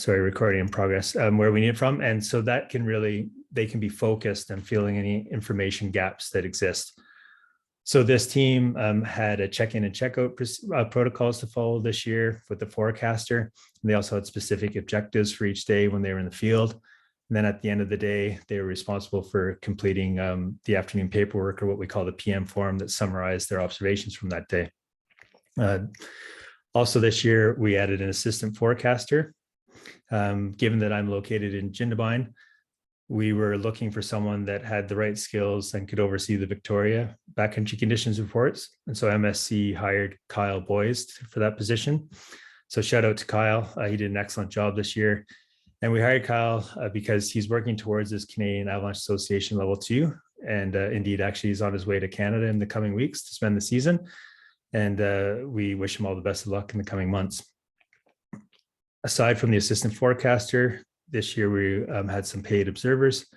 recording in progress, where we need it from. And so that can really, they can be focused on filling any information gaps that exist. So this team had a check-in and check-out protocols to follow this year with the forecaster. And they also had specific objectives for each day when they were in the field. And then at the end of the day, they were responsible for completing the afternoon paperwork, or what we call the PM form, that summarized their observations from that day. Also this year, we added an assistant forecaster. Given that I'm located in Jindabyne, we were looking for someone that had the right skills and could oversee the Victoria backcountry conditions reports. And so MSC hired Kyle Boyes for that position. So shout out to Kyle. He did an excellent job this year. And we hired Kyle because he's working towards his Canadian Avalanche Association Level 2. And indeed, actually, he's on his way to Canada in the coming weeks to spend the season. And we wish him all the best of luck in the coming months. Aside from the assistant forecaster, this year we had some paid observers.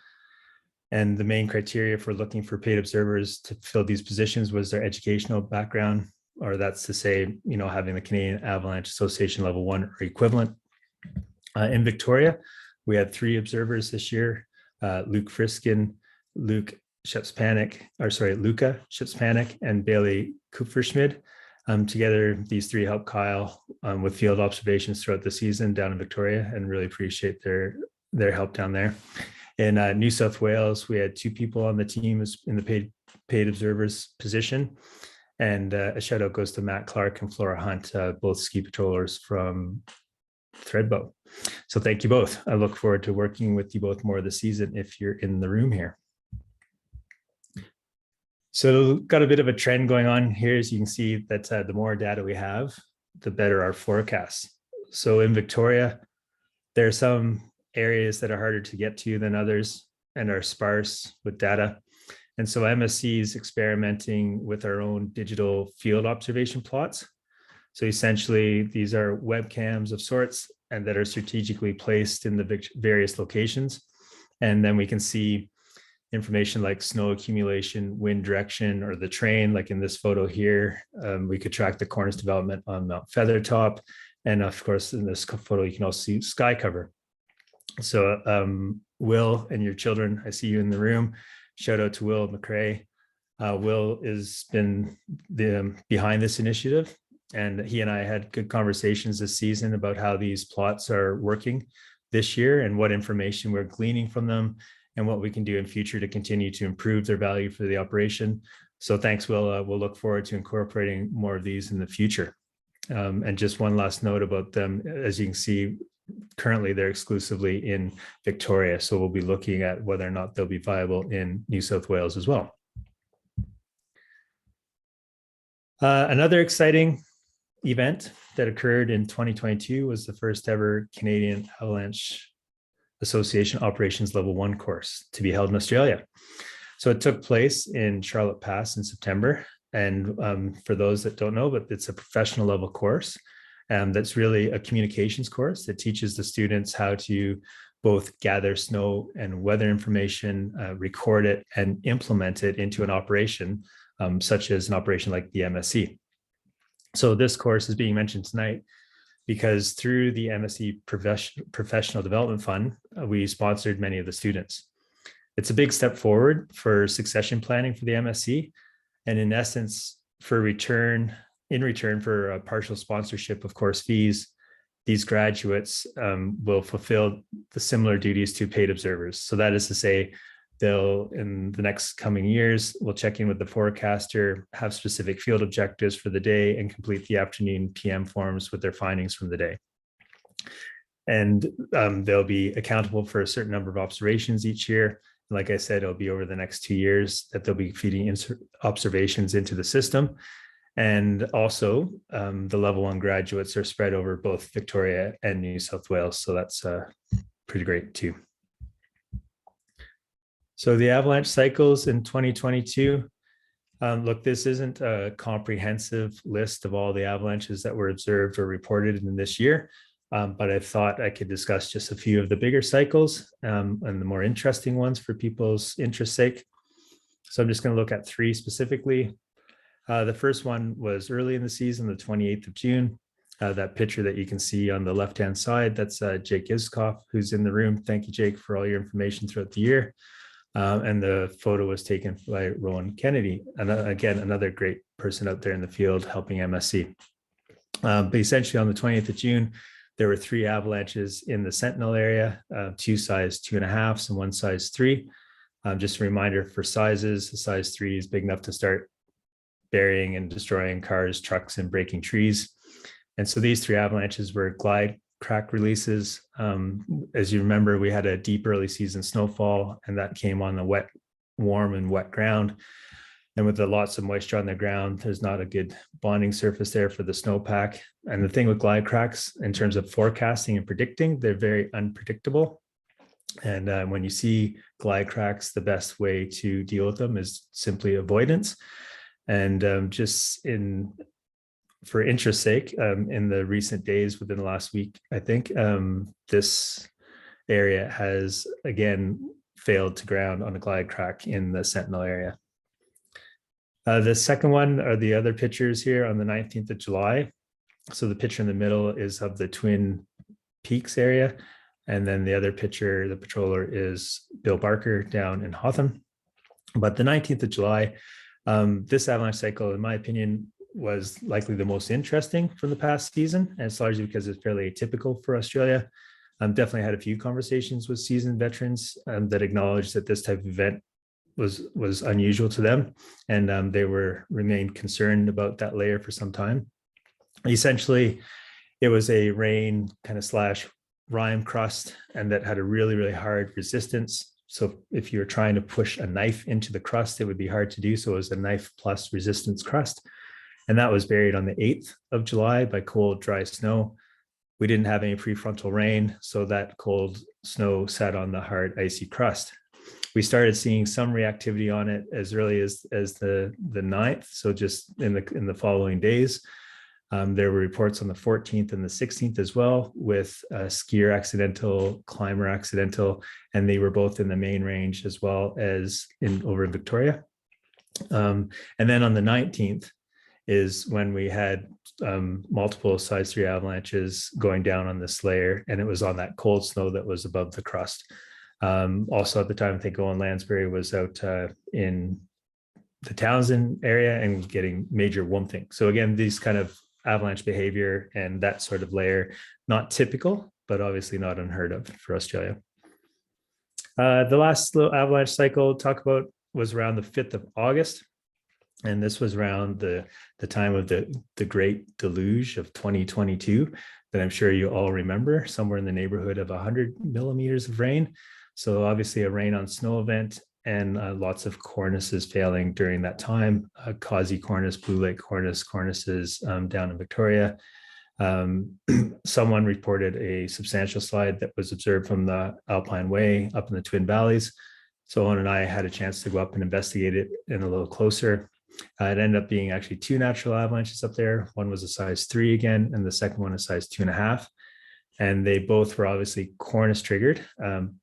And the main criteria for looking for paid observers to fill these positions was their educational background, or that's to say, having the Canadian Avalanche Association Level 1 or equivalent. In Victoria, we had 3 observers this year: Luke Friskin, Luca Shipspanik, and Bailey Kupferschmid. Together, these 3 helped Kyle with field observations throughout the season down in Victoria, and really appreciate their help down there. In New South Wales, we had 2 people on the team in the paid observers position. And a shout out goes to Matt Clark and Flora Hunt, both ski patrollers from Threadbow. So thank you both. I look forward to working with you both more this season if you're in the room here. So got a bit of a trend going on here. As you can see, that the more data we have, the better our forecasts. So in Victoria, there are some areas that are harder to get to than others and are sparse with data. And so MSC is experimenting with our own digital field observation plots. So essentially, these are webcams of sorts and that are strategically placed in the various locations. And then we can see information like snow accumulation, wind direction, or the terrain. Like in this photo here, we could track the cornice development on Mount Feathertop. And of course, in this photo, you can also see sky cover. So Will and your children, I see you in the room. Shout out to Will McRae. Will has been behind this initiative, and he and I had good conversations this season about how these plots are working this year and what information we're gleaning from them and what we can do in future to continue to improve their value for the operation. So thanks, Will. We'll look forward to incorporating more of these in the future. And just one last note about them. As you can see, currently they're exclusively in Victoria. So we'll be looking at whether or not they'll be viable in New South Wales as well. Another exciting event that occurred in 2022 was the first ever Canadian Avalanche Association Operations Level 1 course to be held in Australia. So it took place in Charlotte Pass in September. And for those that don't know, but it's a professional level course. That's really a communications course that teaches the students how to both gather snow and weather information, record it, and implement it into an operation, such as an operation like the MSC. So this course is being mentioned tonight because through the MSC Professional Development Fund, we sponsored many of the students. It's a big step forward for succession planning for the MSC. And in essence, in return for a partial sponsorship of course fees, these graduates will fulfill the similar duties to paid observers. So that is to say, they'll, in the next coming years, we'll check in with the forecaster, have specific field objectives for the day, and complete the afternoon PM forms with their findings from the day. And they'll be accountable for a certain number of observations each year. Like I said, it'll be over the next 2 years that they'll be feeding observations into the system. And also the level 1 graduates are spread over both Victoria and New South Wales. So that's pretty great too. So the avalanche cycles in 2022, look, this isn't a comprehensive list of all the avalanches that were observed or reported in this year, but I thought I could discuss just a few of the bigger cycles and the more interesting ones for people's interest sake. So I'm just going to look at 3 specifically. The first one was early in the season, the 28th of June. That picture that you can see on the left-hand side, that's Jake Iskoff, who's in the room. Thank you, Jake, for all your information throughout the year. And the photo was taken by Rowan Kennedy, and again, another great person out there in the field helping MSC. But essentially on the 20th of June, there were 3 avalanches in the Sentinel area, 2 size 2.5s and 1 size 3. Just a reminder for sizes, the size 3 is big enough to start burying and destroying cars, trucks, and breaking trees. And so these 3 avalanches were glide crack releases. As you remember, we had a deep early season snowfall, and that came on the warm and wet ground. And with the lots of moisture on the ground, there's not a good bonding surface there for the snowpack. And the thing with glide cracks, in terms of forecasting and predicting, they're very unpredictable. And when you see glide cracks, the best way to deal with them is simply avoidance. And for interest's sake, in the recent days, within the last week, I think, this area has again failed to ground on a glide crack in the Sentinel area. The second one are the other pictures here on the 19th of July. So the picture in the middle is of the Twin Peaks area. And then the other picture, the patroller, is Bill Barker down in Hotham. But the 19th of July, this avalanche cycle, in my opinion, was likely the most interesting from the past season. And it's largely because it's fairly atypical for Australia. Definitely had a few conversations with seasoned veterans that acknowledged that this type of event was unusual to them, and they remained concerned about that layer for some time. Essentially, it was a rain kind of slash rime crust, and that had a really, really hard resistance. So if you were trying to push a knife into the crust, it would be hard to do. So it was a knife plus resistance crust. And that was buried on the 8th of July by cold, dry snow. We didn't have any prefrontal rain, so that cold snow sat on the hard, icy crust. We started seeing some reactivity on it as early as the 9th. So just in the following days, there were reports on the 14th and the 16th as well, with skier accidental, climber accidental, and they were both in the main range as well as over in Victoria. And then on the 19th is when we had multiple size 3 avalanches going down on this layer, and it was on that cold snow that was above the crust. Also at the time, I think Owen Lansbury was out in the Townsend area and getting major whumping. So again, these kind of avalanche behavior and that sort of layer, not typical, but obviously not unheard of for Australia. The last little avalanche cycle talk about was around the 5th of August. And this was around the time of the great deluge of 2022 that I'm sure you all remember, somewhere in the neighborhood of 100 millimeters of rain. So obviously a rain on snow event, and lots of cornices failing during that time. Causey cornice, Blue Lake cornices down in Victoria. Someone reported a substantial slide that was observed from the Alpine Way up in the Twin Valleys. So Owen and I had a chance to go up and investigate it in a little closer. It ended up being actually 2 natural avalanches up there. One was a size 3 again, and the second one a size 2.5. And they both were obviously cornice triggered,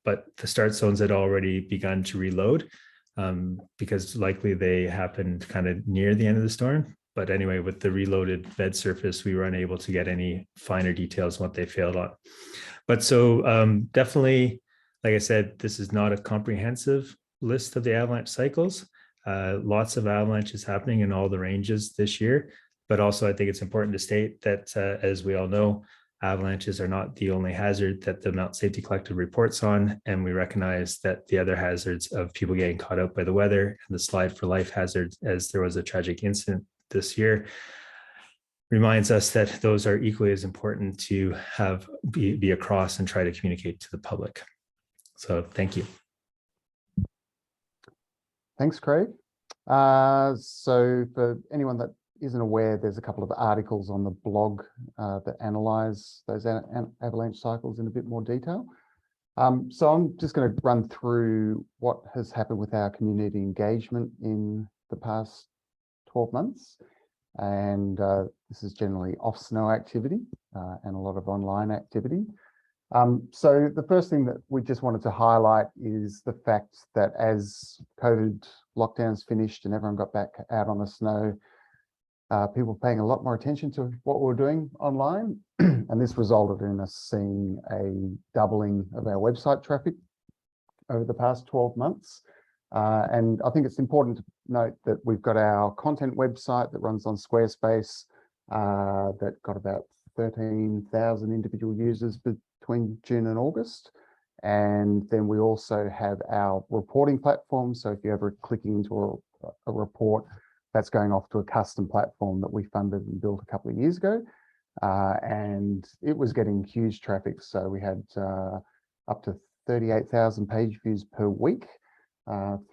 but the start zones had already begun to reload because likely they happened kind of near the end of the storm. But anyway, with the reloaded bed surface, we were unable to get any finer details on what they failed on. But so definitely, like I said, this is not a comprehensive list of the avalanche cycles. Lots of avalanches happening in all the ranges this year. But also, I think it's important to state that, as we all know, avalanches are not the only hazard that the Mount Safety Collective reports on, and we recognize that the other hazards of people getting caught out by the weather and the slide for life hazards, as there was a tragic incident this year, reminds us that those are equally as important to be across and try to communicate to the public. So thank you. Thanks, Craig. So for anyone that isn't aware, there's a couple of articles on the blog that analyze those avalanche cycles in a bit more detail. So I'm just going to run through what has happened with our community engagement in the past 12 months. And this is generally off snow activity and a lot of online activity. So the first thing that we just wanted to highlight is the fact that as COVID lockdowns finished and everyone got back out on the snow, people paying a lot more attention to what we're doing online. And this resulted in us seeing a doubling of our website traffic over the past 12 months. And I think it's important to note that we've got our content website that runs on Squarespace that got about 13,000 individual users between June and August. And then we also have our reporting platform. So if you're ever clicking into a report, that's going off to a custom platform that we funded and built a couple of years ago. And it was getting huge traffic. So we had up to 38,000 page views per week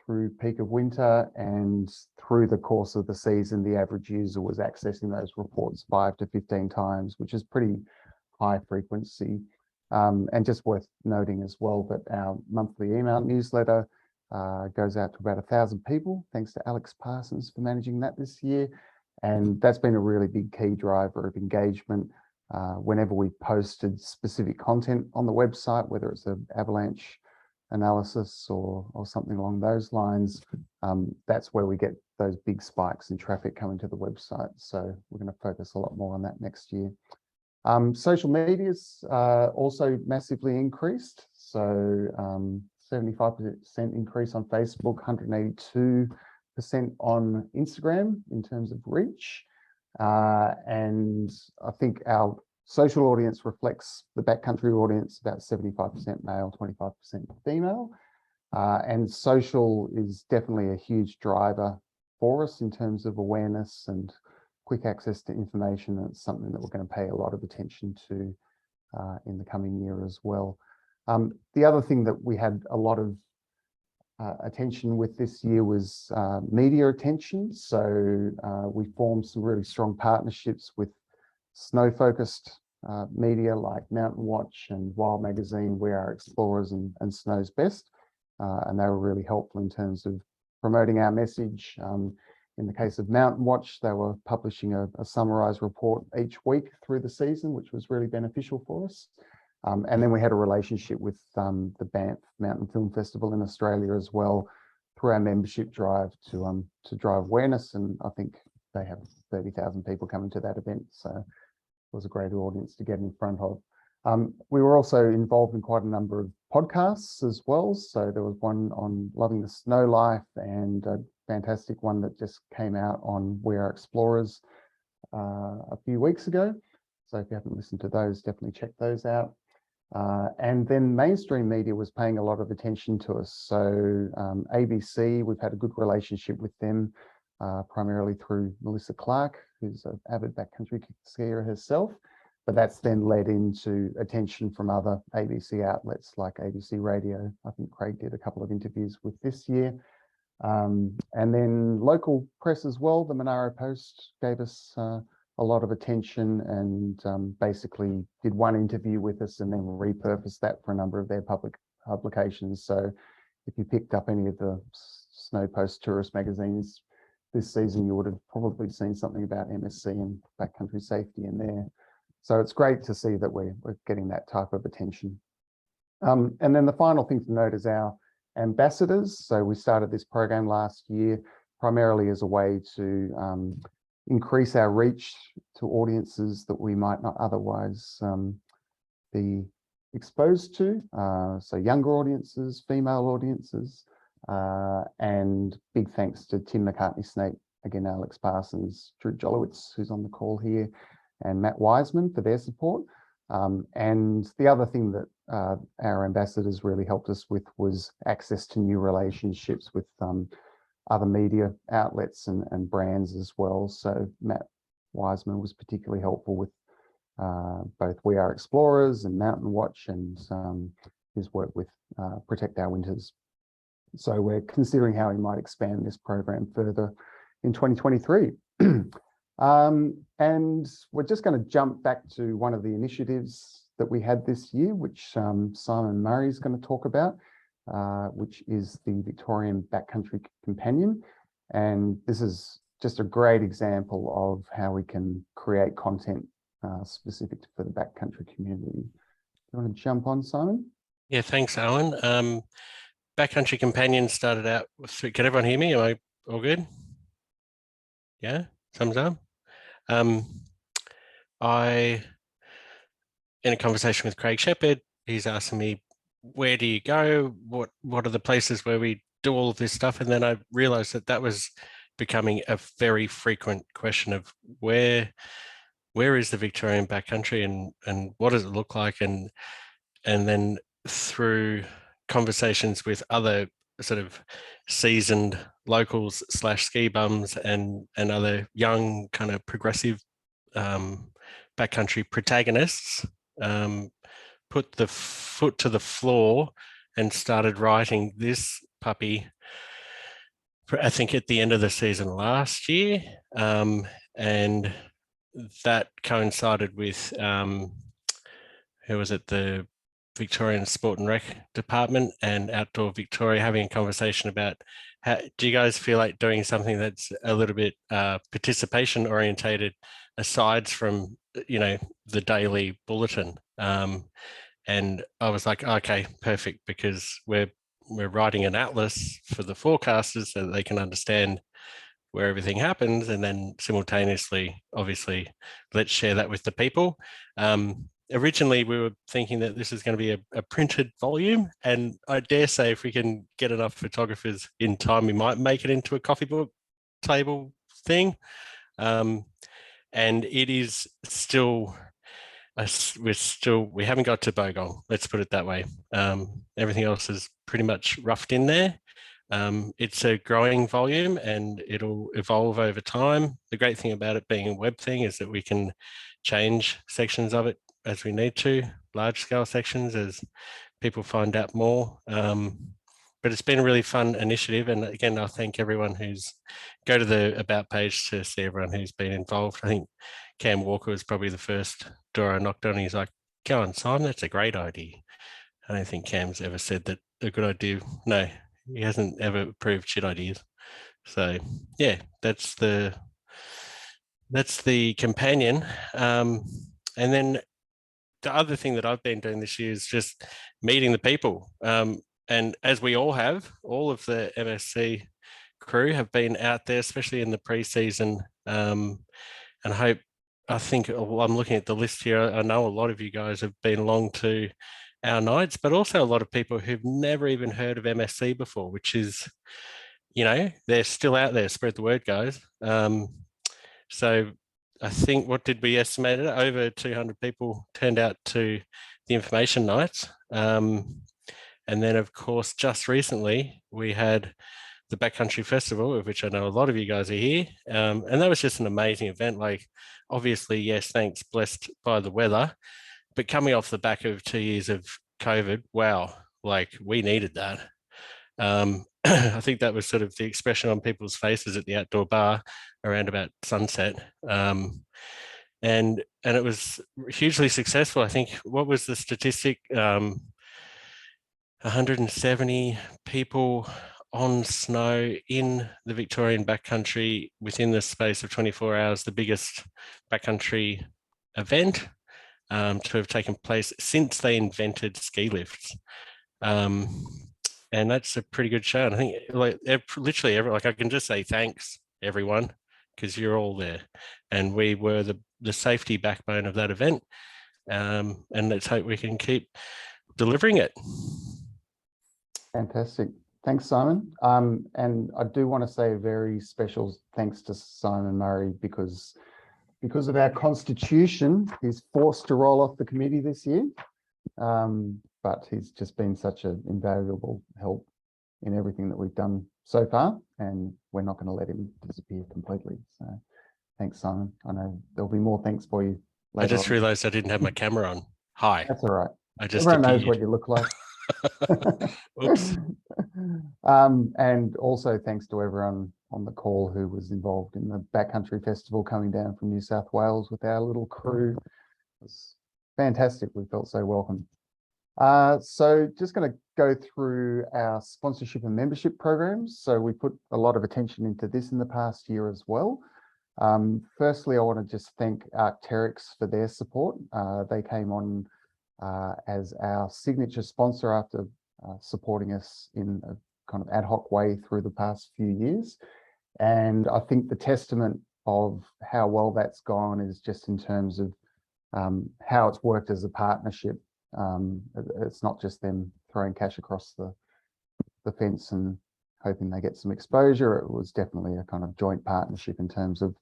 through peak of winter, and through the course of the season, the average user was accessing those reports 5 to 15 times, which is pretty high frequency. And just worth noting as well that our monthly email newsletter goes out to about 1,000 people, thanks to Alex Parsons for managing that this year. And that's been a really big key driver of engagement. Whenever we posted specific content on the website, whether it's an avalanche analysis or something along those lines, that's where we get those big spikes in traffic coming to the website. So we're going to focus a lot more on that next year. Social media's also massively increased. So 75% increase on Facebook, 182% on Instagram in terms of reach. And I think our social audience reflects the backcountry audience, about 75% male, 25% female. And social is definitely a huge driver for us in terms of awareness and quick access to information. And it's something that we're going to pay a lot of attention to in the coming year as well. The other thing that we had a lot of attention with this year was media attention. So we formed some really strong partnerships with snow-focused media like Mountain Watch and Wild Magazine, We Are Explorers, and Snow's Best. And they were really helpful in terms of promoting our message. In the case of Mountain Watch, they were publishing a summarized report each week through the season, which was really beneficial for us. And then we had a relationship with the Banff Mountain Film Festival in Australia as well, through our membership drive to drive awareness. And I think they have 30,000 people coming to that event. So it was a great audience to get in front of. We were also involved in quite a number of podcasts as well. So there was one on loving the snow life, and a fantastic one that just came out on We Are Explorers a few weeks ago. So if you haven't listened to those, definitely check those out. And then mainstream media was paying a lot of attention to us. So ABC, we've had a good relationship with them, primarily through Melissa Clark, who's an avid backcountry skier herself. But that's then led into attention from other ABC outlets like ABC Radio. I think Craig did a couple of interviews with this year. And then local press as well. The Monaro Post gave us a lot of attention, and basically did one interview with us and then repurposed that for a number of their public publications. So if you picked up any of the Snow Post tourist magazines this season, you would have probably seen something about MSC and backcountry safety in there. So it's great to see that we're getting that type of attention. And then the final thing to note is our ambassadors. So we started this program last year primarily as a way to increase our reach to audiences that we might not otherwise be exposed to. So younger audiences, female audiences, and big thanks to Tim McCartney-Snake, again, Alex Parsons, Drew Jolowitz, who's on the call here, and Matt Wiseman for their support. And the other thing that our ambassadors really helped us with was access to new relationships with other media outlets and brands as well. So Matt Wiseman was particularly helpful with both We Are Explorers and Mountain Watch, and his work with Protect Our Winters. So we're considering how we might expand this program further in 2023. And we're just going to jump back to one of the initiatives that we had this year, which Simon Murray is going to talk about, which is the Victorian Backcountry Companion. And this is just a great example of how we can create content specific for the backcountry community. Do you want to jump on, Simon? Yeah, thanks, Alan. Backcountry Companion started out with, can everyone hear me? Am I all good? Yeah, thumbs up. I, in a conversation with Craig Shepherd, he's asking me, where do you go? What are the places where we do all of this stuff? And then I realized that was becoming a very frequent question of where is the Victorian backcountry and what does it look like? And then through conversations with other sort of seasoned locals / ski bums and other young kind of progressive backcountry protagonists, put the foot to the floor and started writing this puppy, I think at the end of the season last year. And that coincided with, who was it, the Victorian Sport and Rec Department and Outdoor Victoria having a conversation about how do you guys feel like doing something that's a little bit participation orientated aside from, you know, the daily bulletin. And I was like, okay, perfect, because we're writing an atlas for the forecasters so that they can understand where everything happens, and then simultaneously, obviously, let's share that with the people. Originally, we were thinking that this is going to be a printed volume, and I dare say if we can get enough photographers in time, we might make it into a coffee book table thing. And it is still, we haven't got to Bogong, let's put it that way. Everything else is pretty much roughed in there. It's a growing volume and it'll evolve over time. The great thing about it being a web thing is that we can change sections of it as we need to, large scale sections as people find out more. But it's been a really fun initiative. And again, I thank everyone who's go to the About page to see everyone who's been involved. I think Cam Walker was probably the first door I knocked on. He's like, go on, Simon, that's a great idea. I don't think Cam's ever said that a good idea. No, he hasn't ever approved shit ideas. So yeah, that's the companion. And then the other thing that I've been doing this year is just meeting the people. And as we all have, all of the MSC crew have been out there, especially in the pre-season. And I think I'm looking at the list here. I know a lot of you guys have been along to our nights, but also a lot of people who've never even heard of MSC before, which is, you know, they're still out there. Spread the word, guys. So I think, what did we estimate it? Over 200 people turned out to the information nights. And then, of course, just recently, we had the Backcountry Festival, of which I know a lot of you guys are here. And that was just an amazing event. Like, obviously, yes, thanks, blessed by the weather. But coming off the back of 2 years of COVID, wow, like we needed that. I think that was sort of the expression on people's faces at the outdoor bar around about sunset. And it was hugely successful. I think, what was the statistic? 170 people on snow in the Victorian backcountry within the space of 24 hours, the biggest backcountry event to have taken place since they invented ski lifts. And that's a pretty good show. And I think literally I can just say thanks, everyone, because you're all there. And we were the safety backbone of that event. And let's hope we can keep delivering it. Fantastic. Thanks, Simon. And I do want to say a very special thanks to Simon Murray because of our constitution, he's forced to roll off the committee this year. But he's just been such an invaluable help in everything that we've done so far, and we're not going to let him disappear completely. So thanks, Simon. I know there'll be more thanks for you later. I just realized I didn't have my camera on. Hi. That's all right. Everyone knows what you look like. Oops. And also thanks to everyone on the call who was involved in the Backcountry Festival coming down from New South Wales with our little crew. It was fantastic. We felt so welcome. So just going to go through our sponsorship and membership programs. So we put a lot of attention into this in the past year as well. Firstly, I want to just thank Arc'teryx for their support. They came on as our signature sponsor after supporting us in a kind of ad hoc way through the past few years. And I think the testament of how well that's gone is just in terms of how it's worked as a partnership. It's not just them throwing cash across the fence and hoping they get some exposure. It was definitely a kind of joint partnership in terms of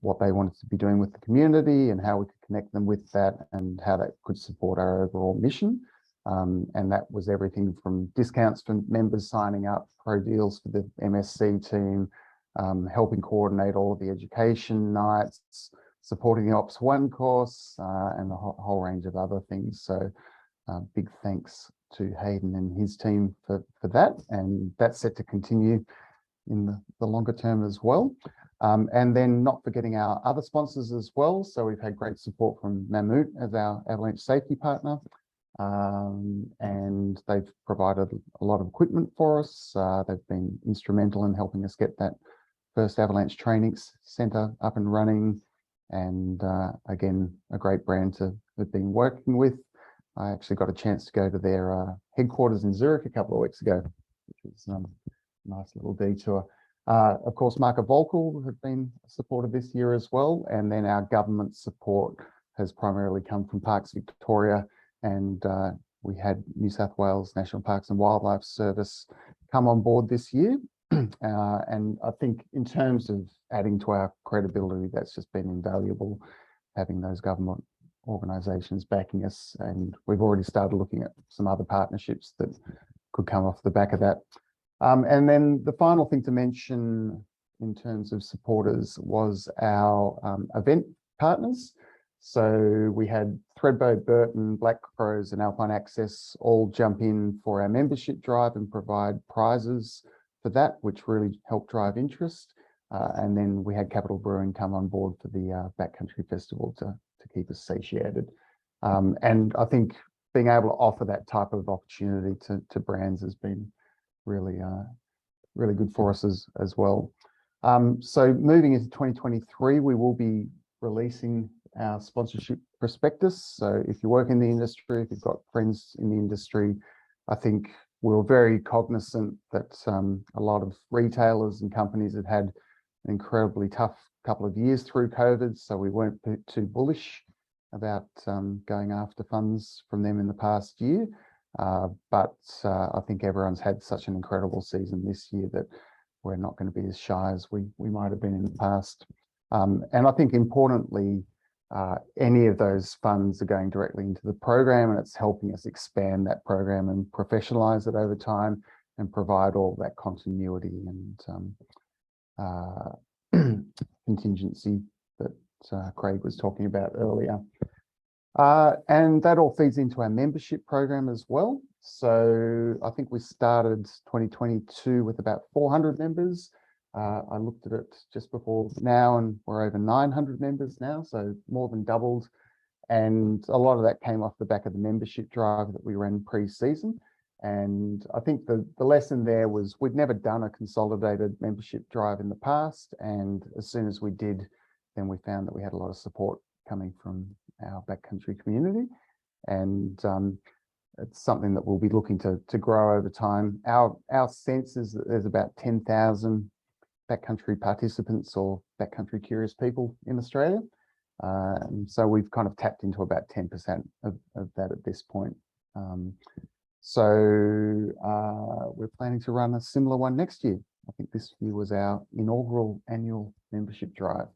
what they wanted to be doing with the community and how we could connect them with that and how that could support our overall mission. And that was everything from discounts for members signing up, pro deals for the MSC team, helping coordinate all of the education nights, supporting the Ops 1 course, and a whole range of other things. So big thanks to Hayden and his team for that. And that's set to continue in the longer term as well. And then not forgetting our other sponsors as well. So we've had great support from Mammut as our avalanche safety partner. And they've provided a lot of equipment for us. They've been instrumental in helping us get that first avalanche training centre up and running. And again, a great brand to have been working with. I actually got a chance to go to their headquarters in Zurich a couple of weeks ago, which was a nice little detour. Of course, Marka Volkel have been supported this year as well. And then our government support has primarily come from Parks Victoria, and we had New South Wales National Parks and Wildlife Service come on board this year. And I think in terms of adding to our credibility, that's just been invaluable, having those government organisations backing us. And we've already started looking at some other partnerships that could come off the back of that. And then the final thing to mention in terms of supporters was our event partners. So we had Threadbow, Burton, Black Crows and Alpine Access all jump in for our membership drive and provide prizes for that, which really helped drive interest. And then we had Capital Brewing come on board for the Backcountry Festival to keep us satiated. And I think being able to offer that type of opportunity to brands has been really, really good for us as well. So moving into 2023, we will be releasing our sponsorship prospectus. So if you work in the industry, if you've got friends in the industry, I think we're very cognizant that a lot of retailers and companies have had an incredibly tough couple of years through COVID. So we weren't too bullish about going after funds from them in the past year. But I think everyone's had such an incredible season this year that we're not going to be as shy as we might have been in the past. And I think importantly, any of those funds are going directly into the program, and it's helping us expand that program and professionalize it over time and provide all that continuity and contingency that Craig was talking about earlier. And that all feeds into our membership program as well. So I think we started 2022 with about 400 members. I looked at it just before now and we're over 900 members now, so more than doubled. And a lot of that came off the back of the membership drive that we ran pre-season. And I think the lesson there was we'd never done a consolidated membership drive in the past. And as soon as we did, then we found that we had a lot of support coming from our backcountry community. And it's something that we'll be looking to grow over time. Our sense is that there's about 10,000 backcountry participants or backcountry curious people in Australia. So we've kind of tapped into about 10% of that at this point. So we're planning to run a similar one next year. I think this year was our inaugural annual membership drive.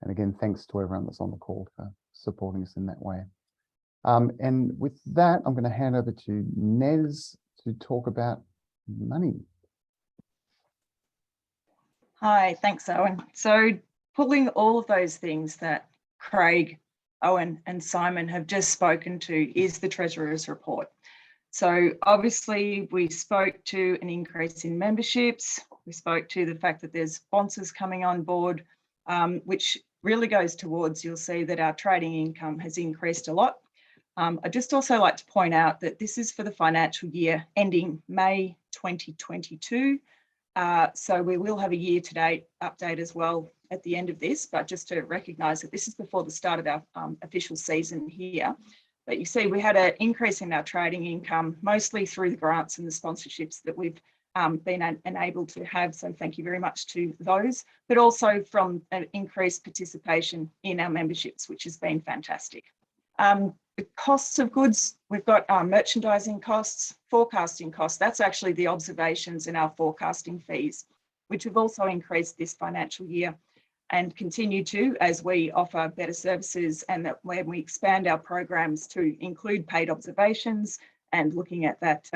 And again, thanks to everyone that's on the call for supporting us in that way. And with that, I'm going to hand over to Nez to talk about money. Hi, thanks, Owen. So pulling all of those things that Craig, Owen and Simon have just spoken to is the Treasurer's report. So obviously we spoke to an increase in memberships. We spoke to the fact that there's sponsors coming on board, which really goes towards, you'll see that our trading income has increased a lot. I'd just also like to point out that this is for the financial year ending May 2022. So we will have a year-to-date update as well at the end of this, but just to recognise that this is before the start of our official season here. But you see we had an increase in our trading income, mostly through the grants and the sponsorships that we've been enabled to have. So thank you very much to those, but also from an increased participation in our memberships, which has been fantastic. The costs of goods, we've got merchandising costs, forecasting costs. That's actually the observations in our forecasting fees, which have also increased this financial year and continue to as we offer better services, and that when we expand our programs to include paid observations and looking at that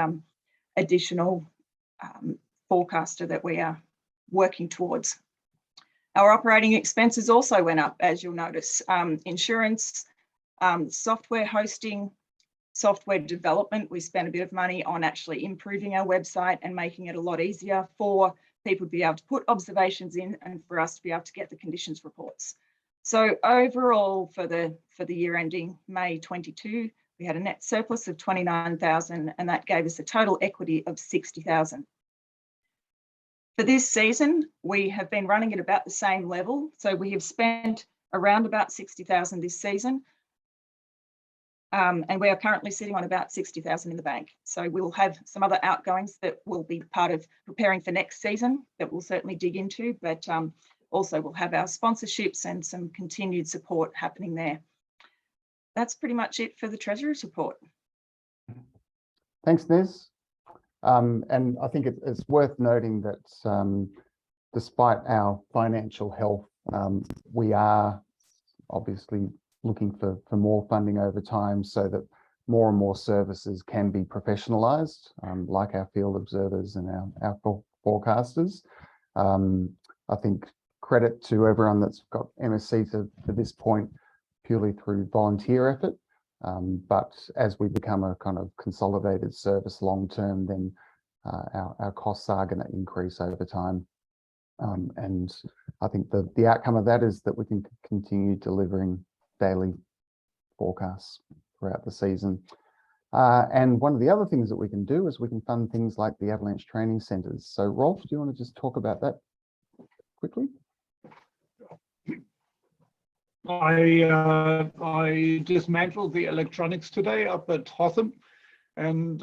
additional forecaster that we are working towards. Our operating expenses also went up, as you'll notice. Insurance, software hosting, software development. We spent a bit of money on actually improving our website and making it a lot easier for people to be able to put observations in and for us to be able to get the conditions reports. So overall, for the year ending May 22, we had a net surplus of 29,000, and that gave us a total equity of 60,000. For this season, we have been running at about the same level. So we have spent around about 60,000 this season. And we are currently sitting on about 60,000 in the bank. So we'll have some other outgoings that will be part of preparing for next season that we'll certainly dig into, but also we'll have our sponsorships and some continued support happening there. That's pretty much it for the Treasurer's report. Thanks, Nez. And I think it's worth noting that despite our financial health, we are obviously looking for more funding over time so that more and more services can be professionalised, like our field observers and our forecasters. I think credit to everyone that's got MSC to this point purely through volunteer effort. But as we become a kind of consolidated service long term, then our costs are going to increase over time. And I think the outcome of that is that we can continue delivering daily forecasts throughout the season. And one of the other things that we can do is we can fund things like the avalanche training centres. So Rolf, do you want to just talk about that quickly? I dismantled the electronics today up at Hotham and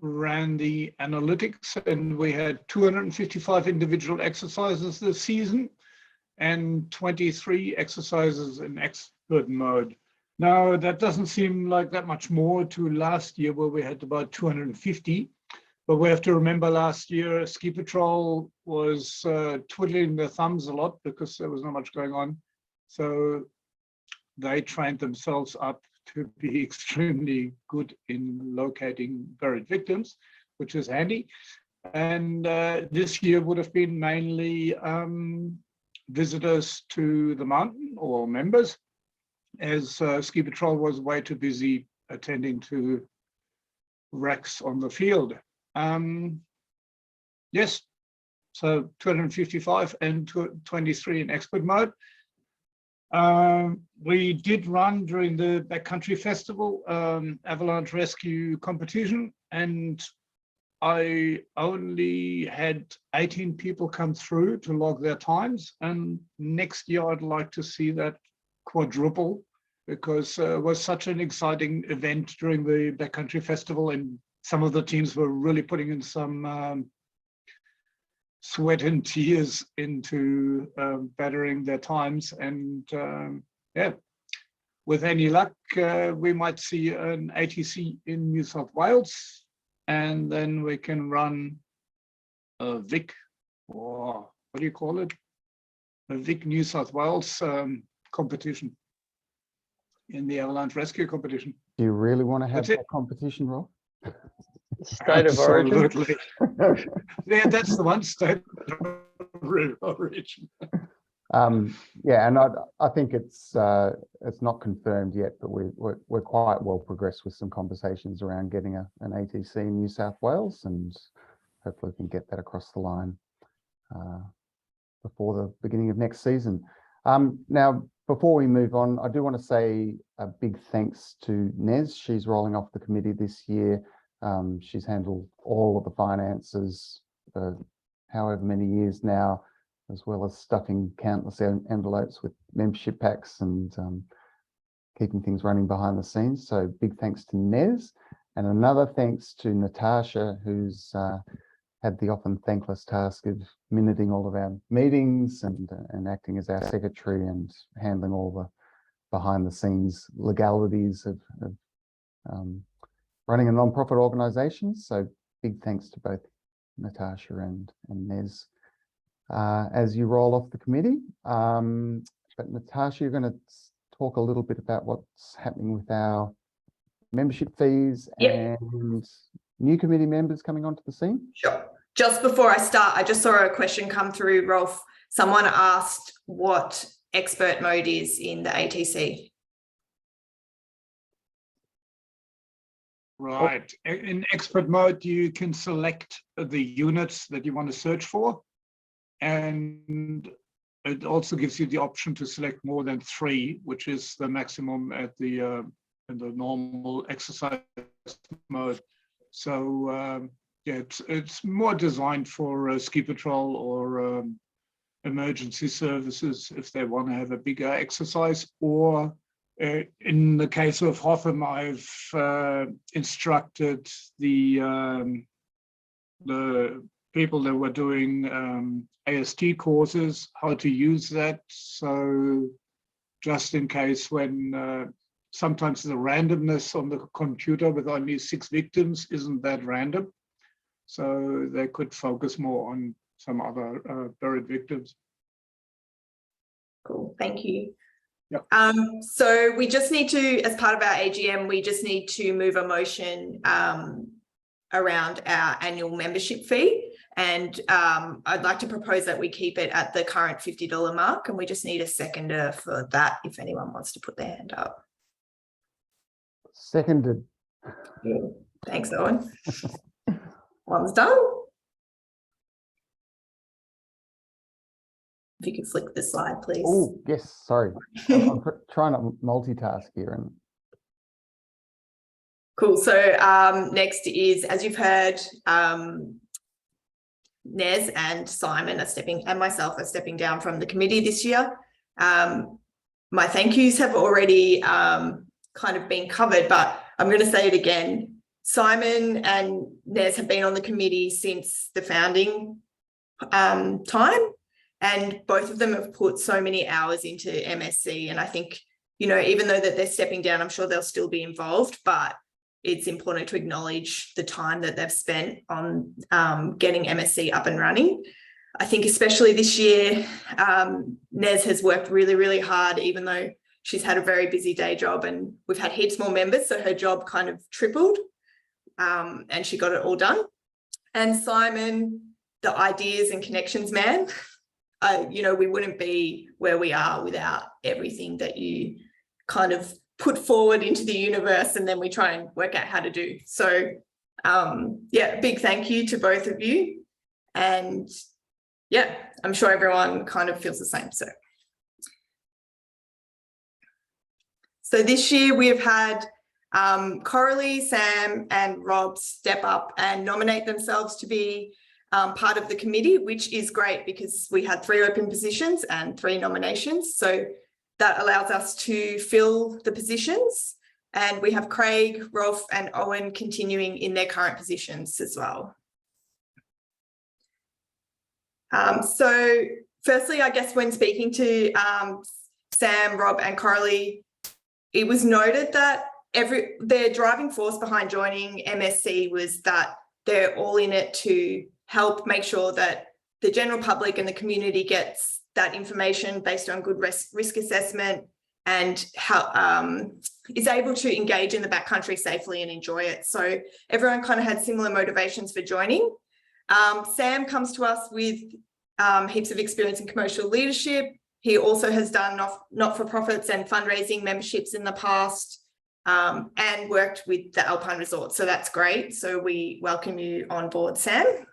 ran the analytics, and we had 255 individual exercises this season and 23 exercises in expert mode. Now, that doesn't seem like that much more to last year where we had about 250, but we have to remember last year Ski Patrol was twiddling their thumbs a lot because there was not much going on. So they trained themselves up to be extremely good in locating buried victims, which is handy. And this year would have been mainly visitors to the mountain or members, as Ski Patrol was way too busy attending to wrecks on the field. Yes, so 255 and 23 in expert mode. We did run during the Backcountry Festival avalanche rescue competition, and I only had 18 people come through to log their times, and next year I'd like to see that quadruple, because it was such an exciting event during the Backcountry Festival, and some of the teams were really putting in some sweat and tears into bettering their times. And yeah, with any luck, we might see an ATC in New South Wales, and then we can run a VIC, or what do you call it? A VIC New South Wales competition in the avalanche rescue competition. Do you really want to have that competition, Rob? State of origin. Absolutely. Yeah, that's the one, state of origin. Yeah, and I think it's not confirmed yet, but we're quite well progressed with some conversations around getting an ATC in New South Wales, and hopefully we can get that across the line before the beginning of next season. Now, before we move on, I do want to say a big thanks to Nez. She's rolling off the committee this year. She's handled all of the finances for however many years now, as well as stuffing countless envelopes with membership packs and keeping things running behind the scenes. So big thanks to Nez, and another thanks to Natasha, who's had the often thankless task of minuting all of our meetings and acting as our secretary and handling all the behind the scenes legalities of running a non-profit organisation. So big thanks to both Natasha and Nez as you roll off the committee. But Natasha, you're going to talk a little bit about what's happening with our membership fees and new committee members coming onto the scene. Sure. Just before I start, I just saw a question come through, Rolf. Someone asked what expert mode is in the ATC. Right. In expert mode, you can select the units that you want to search for. And it also gives you the option to select more than 3, which is the maximum at the in the normal exercise mode. So yeah, it's more designed for ski patrol or emergency services if they want to have a bigger exercise. Or in the case of Hotham, I've instructed the people that were doing AST courses how to use that. So just in case when sometimes the randomness on the computer with only 6 victims isn't that random. So they could focus more on some other buried victims. Cool, thank you. Yep. So we just need to, as part of our AGM, we just need to move a motion around our annual membership fee. And I'd like to propose that we keep it at the current $50 mark, and we just need a seconder for that if anyone wants to put their hand up. Seconded. Yeah. Thanks, Owen. One's done. If you could flick the slide, please. Oh, yes, sorry. I'm trying to multitask here. And Cool. So next is, as you've heard, Nez and Simon are and myself are stepping down from the committee this year. My thank yous have already kind of been covered, but I'm going to say it again. Simon and Nez have been on the committee since the founding time, and both of them have put so many hours into MSC. And I think, you know, even though that they're stepping down, I'm sure they'll still be involved, but it's important to acknowledge the time that they've spent on getting MSC up and running. I think especially this year, Nez has worked really, really hard, even though she's had a very busy day job, and we've had heaps more members, so her job kind of tripled, and she got it all done. And Simon, the ideas and connections man, you know, we wouldn't be where we are without everything that you kind of put forward into the universe and then we try and work out how to do. So yeah, big thank you to both of you. And yeah, I'm sure everyone kind of feels the same. So this year we've had Coralie, Sam and Rob step up and nominate themselves to be part of the committee, which is great because we had 3 open positions and 3 nominations. So that allows us to fill the positions, and we have Craig, Rolf and Owen continuing in their current positions as well. So firstly, I guess when speaking to Sam, Rob and Coralie, it was noted that their driving force behind joining MSC was that they're all in it to help make sure that the general public and the community gets that information based on good risk assessment and how is able to engage in the backcountry safely and enjoy it. So everyone kind of had similar motivations for joining. Sam comes to us with heaps of experience in commercial leadership. He also has done not-for-profits and fundraising memberships in the past, and worked with the Alpine Resort. So that's great. So we welcome you on board, Sam.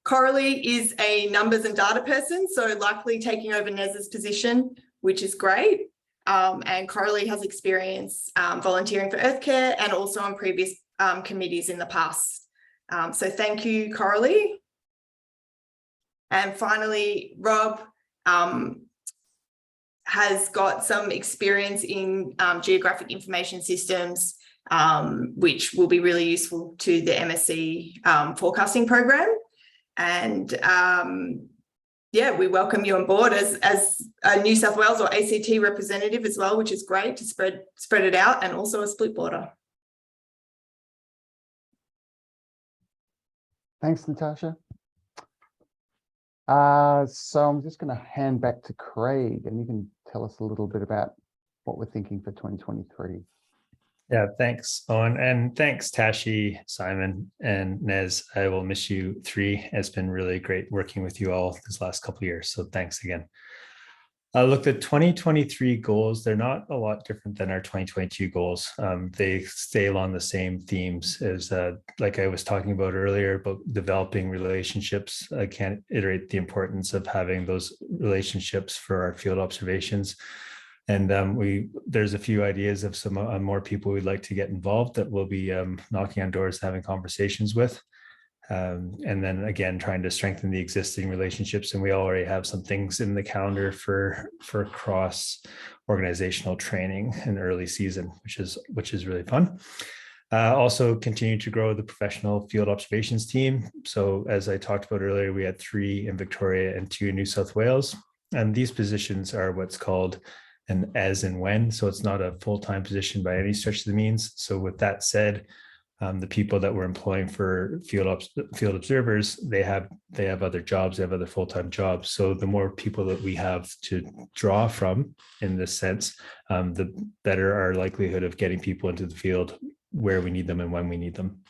Coralie is a numbers and data person, so likely taking over Nez's position, which is great. And Coralie has experience volunteering for Earthcare and also on previous committees in the past. So thank you, Coralie. And finally, Rob has got some experience in geographic information systems, which will be really useful to the MSc forecasting program. And yeah, we welcome you on board as a New South Wales or ACT representative as well, which is great to spread it out, and also a split border. Thanks, Natasha. So I'm just going to hand back to Craig, and you can tell us a little bit about what we're thinking for 2023. Yeah, thanks, Owen. And thanks, Tashi, Simon, and Nez. I will miss you three. It's been really great working with you all this last couple of years. So thanks again. Look, the 2023 goals, they're not a lot different than our 2022 goals. They stay along the same themes as like I was talking about earlier about developing relationships. I can't iterate the importance of having those relationships for our field observations. And there's a few ideas of some more people we'd like to get involved that we'll be knocking on doors, having conversations with. And then again, trying to strengthen the existing relationships. And we already have some things in the calendar for cross organizational training in early season, which is really fun. Also continue to grow the professional field observations team. So as I talked about earlier, we had 3 in Victoria and 2 in New South Wales. And these positions are what's called an as and when. So it's not a full-time position by any stretch of the means. So with that said, the people that we're employing for field observers, they have other jobs, they have other full-time jobs. So the more people that we have to draw from in this sense, the better our likelihood of getting people into the field where we need them and when we need them.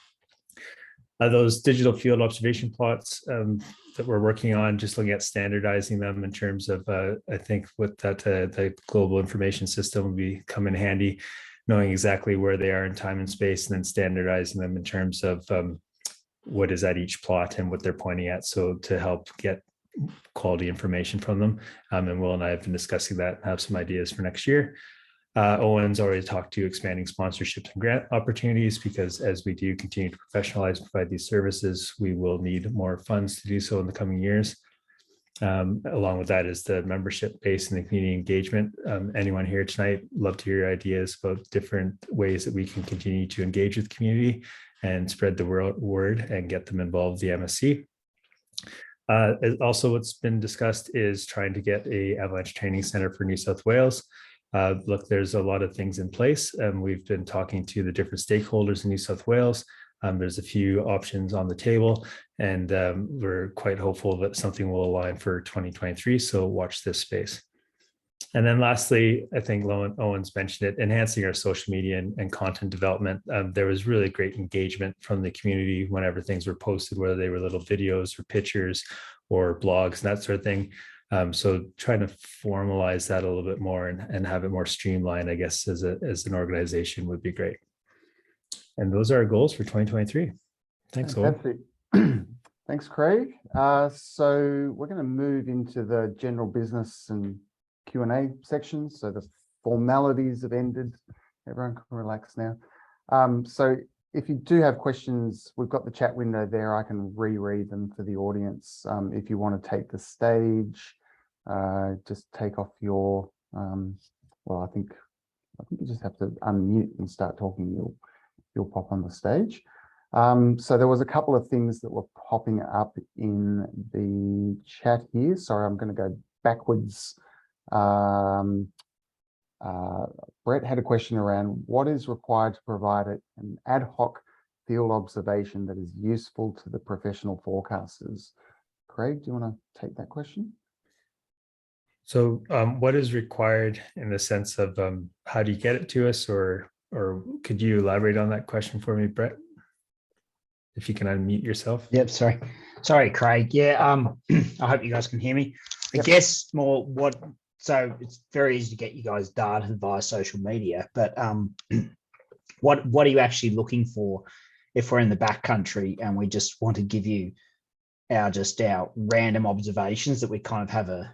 Those digital field observation plots that we're working on, just looking at standardizing them in terms of, I think with that, the global information system will be come in handy, knowing exactly where they are in time and space, and then standardizing them in terms of what is at each plot and what they're pointing at. So to help get quality information from them. And Will and I have been discussing that and have some ideas for next year. Owen's already talked to expanding sponsorships and grant opportunities, because as we do continue to professionalize, provide these services, we will need more funds to do so in the coming years. Along with that is the membership base and the community engagement. Anyone here tonight, love to hear ideas about different ways that we can continue to engage with the community and spread the word and get them involved with the MSc. Also, what's been discussed is trying to get a avalanche training center for New South Wales. Look, there's a lot of things in place, and we've been talking to the different stakeholders in New South Wales. There's a few options on the table, and we're quite hopeful that something will align for 2023. So watch this space. And then lastly, I think Owen's mentioned it, enhancing our social media and content development. There was really great engagement from the community whenever things were posted, whether they were little videos or pictures or blogs and that sort of thing. So trying to formalize that a little bit more and have it more streamlined, I guess, as an organization would be great. And those are our goals for 2023. Thanks, Owen. Thanks, Craig. So we're going to move into the general business and Q&A section. So the formalities have ended. Everyone can relax now. So if you do have questions, we've got the chat window there. I can reread them for the audience. If you want to take the stage, just take off your, well, I think you just have to unmute and start talking. You'll pop on the stage. So there was a couple of things that were popping up in the chat here. Sorry, I'm going to go backwards. Brett had a question around what is required to provide an ad hoc field observation that is useful to the professional forecasters. Craig, do you want to take that question? So what is required in the sense of how do you get it to us, or could you elaborate on that question for me, Brett? If you can unmute yourself. Yep, sorry, Craig. Yeah, I hope you guys can hear me. I guess more so it's very easy to get you guys data via social media, but what are you actually looking for if we're in the backcountry and we just want to give you our random observations that we kind of have a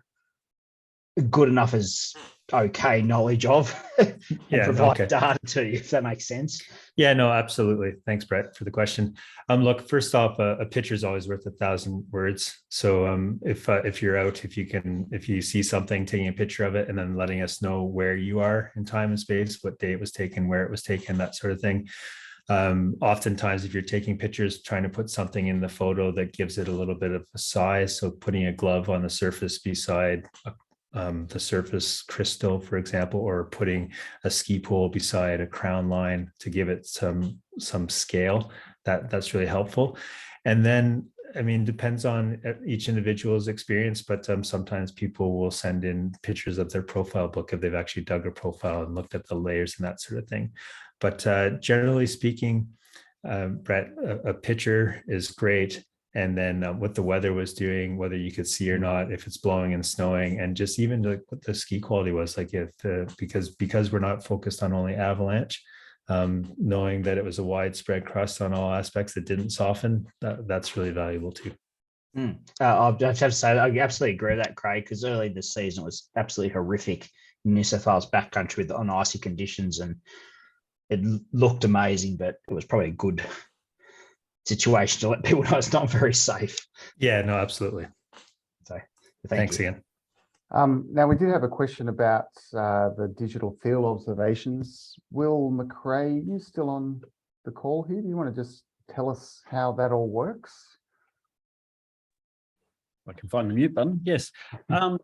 good enough as okay knowledge of and Yeah, provide okay. data to you, if that makes sense. Yeah, no, absolutely. Thanks, Brett, for the question. Look, first off, a picture is always worth 1,000 words. So if you're out, if you see something, taking a picture of it and then letting us know where you are in time and space, what day it was taken, where it was taken, that sort of thing. Oftentimes, if you're taking pictures, trying to put something in the photo that gives it a little bit of a size, so putting a glove on the surface beside the surface crystal, for example, or putting a ski pole beside a crown line to give it some scale, that's really helpful. And then, I mean, depends on each individual's experience, but sometimes people will send in pictures of their profile book if they've actually dug a profile and looked at the layers and that sort of thing. But generally speaking, Brett, a picture is great. And then what the weather was doing, whether you could see or not, if it's blowing and snowing, and just even what the ski quality was, like if because we're not focused on only avalanche, knowing that it was a widespread crust on all aspects that didn't soften, that's really valuable too. I'll have to say, I absolutely agree with that, Craig, because early this season was absolutely horrific in New South Wales backcountry on icy conditions, and it looked amazing, but it was probably a good situation to let people know it's not very safe. Yeah, no, absolutely. So thanks you again. Now, we did have a question about the digital field observations. Will McRae, you still on the call here? Do you want to just tell us how that all works? I can find the mute button. Yes.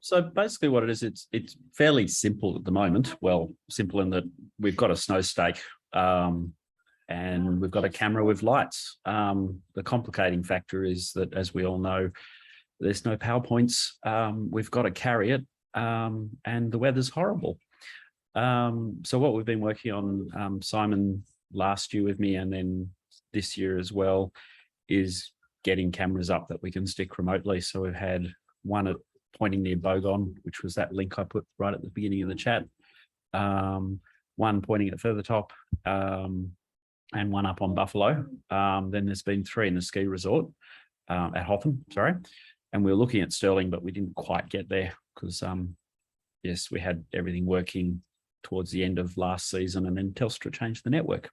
So basically what it is, it's fairly simple at the moment. Well, simple in that we've got a snow stake and we've got a camera with lights. The complicating factor is that, as we all know, there's no PowerPoints. We've got to carry it and the weather's horrible. So what we've been working on, Simon last year with me and then this year as well, is getting cameras up that we can stick remotely. So we've had one at pointing near Bogon, which was that link I put right at the beginning of the chat. One pointing at Further Top, and one up on Buffalo. Then there's been 3 in the ski resort at Hotham, sorry. And we were looking at Stirling, but we didn't quite get there because, yes, we had everything working towards the end of last season and then Telstra changed the network.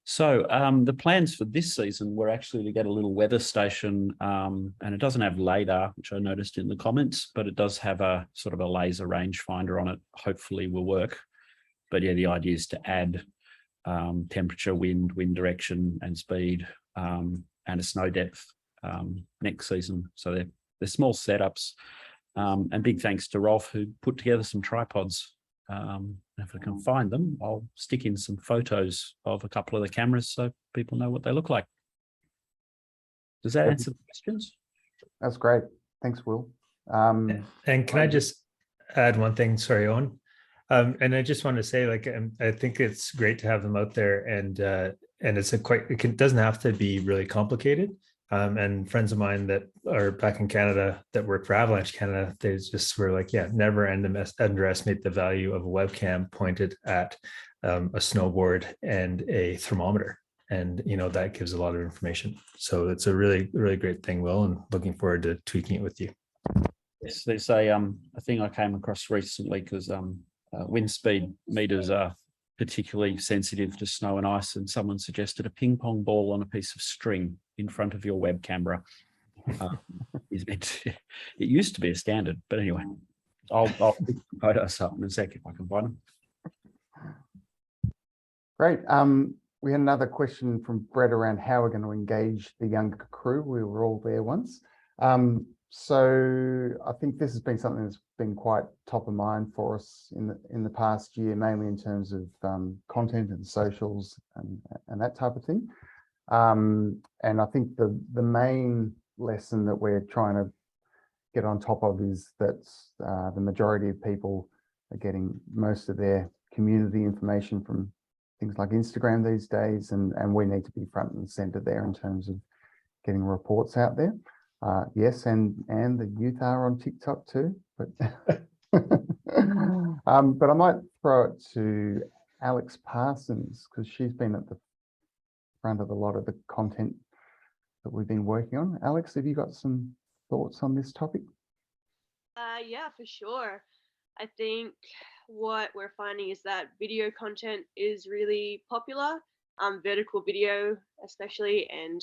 So the plans for this season were actually to get a little weather station, and it doesn't have LiDAR, which I noticed in the comments, but it does have a sort of a laser rangefinder on it. Hopefully will work. But yeah, the idea is to add temperature, wind direction and speed, and a snow depth next season. So they're small setups, and big thanks to Rolf, who put together some tripods. If I can find them, I'll stick in some photos of a couple of the cameras so people know what they look like. Does that answer the questions? That's great. Thanks, Will. And can I just add one thing? Sorry, Owen. And I just want to say, like, I think it's great to have them out there, and it's it doesn't have to be really complicated. And friends of mine that are back in Canada that work for Avalanche Canada, they just were like, yeah, never underestimate the value of a webcam pointed at a snowboard and a thermometer. And, that gives a lot of information. So it's a really, really great thing, Will, and looking forward to tweaking it with you. Yes, there's a thing I came across recently because wind speed meters are particularly sensitive to snow and ice, and someone suggested a ping pong ball on a piece of string in front of your web camera. It used to be a standard, but anyway, I'll pick some photos up in a sec if I can find them. Great. We had another question from Brett around how we're going to engage the younger crew. We were all there once. So I think this has been something that's been quite top of mind for us in the past year, mainly in terms of content and socials and that type of thing. And I think the main lesson that we're trying to get on top of is that the majority of people are getting most of their community information from things like Instagram these days, and we need to be front and center there in terms of getting reports out there. Yes, and the youth are on TikTok too, but but I might throw it to Alex Parsons because she's been at the front of a lot of the content that we've been working on. Alex, have you got some thoughts on this topic? Yeah, for sure. I think what we're finding is that video content is really popular, vertical video especially, and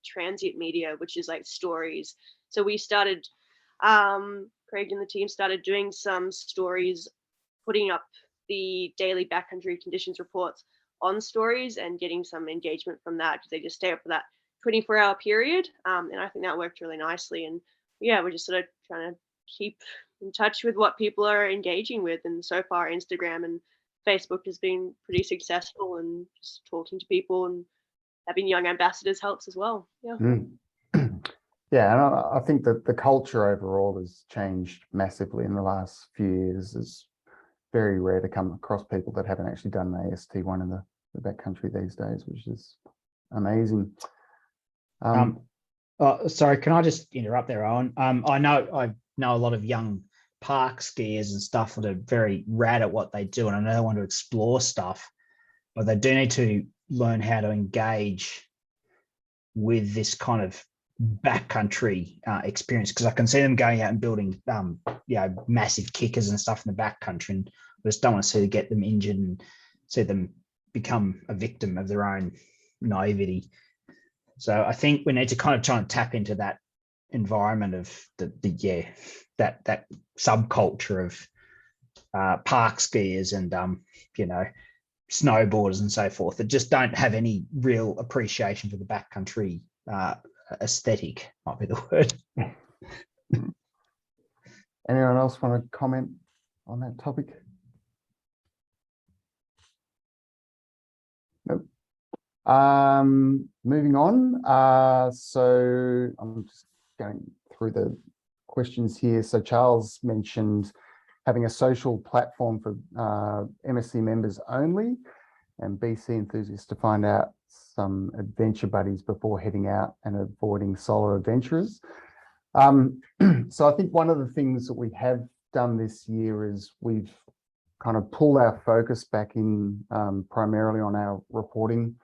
transient media, which is like stories. So we started, Craig and the team started doing some stories, putting up the daily backcountry conditions reports on stories and getting some engagement from that, because they just stay up for that 24-hour period. And I think that worked really nicely. And yeah, we're just sort of trying to keep in touch with what people are engaging with. And so far, Instagram and Facebook has been pretty successful, and just talking to people and having young ambassadors helps as well. Yeah. Yeah, and I think that the culture overall has changed massively in the last few years. It's very rare to come across people that haven't actually done the AST1 in the backcountry these days, which is amazing. Sorry, can I just interrupt there, Owen? I know a lot of young park skiers and stuff that are very rad at what they do, and I know they want to explore stuff, but they do need to learn how to engage with this kind of backcountry experience, because I can see them going out and building massive kickers and stuff in the backcountry, and I just don't want to see them get them injured and see them become a victim of their own naivety. So I think we need to kind of try and tap into that environment of that subculture of park skiers and snowboarders and so forth that just don't have any real appreciation for the backcountry aesthetic, might be the word. Anyone else want to comment on that topic? Nope. Moving on. So I'm just going through the questions here. So Charles mentioned having a social platform for MSC members only, and BC enthusiasts to find out some adventure buddies before heading out and avoiding solo adventurers. So I think one of the things that we have done this year is we've kind of pulled our focus back in primarily on our reporting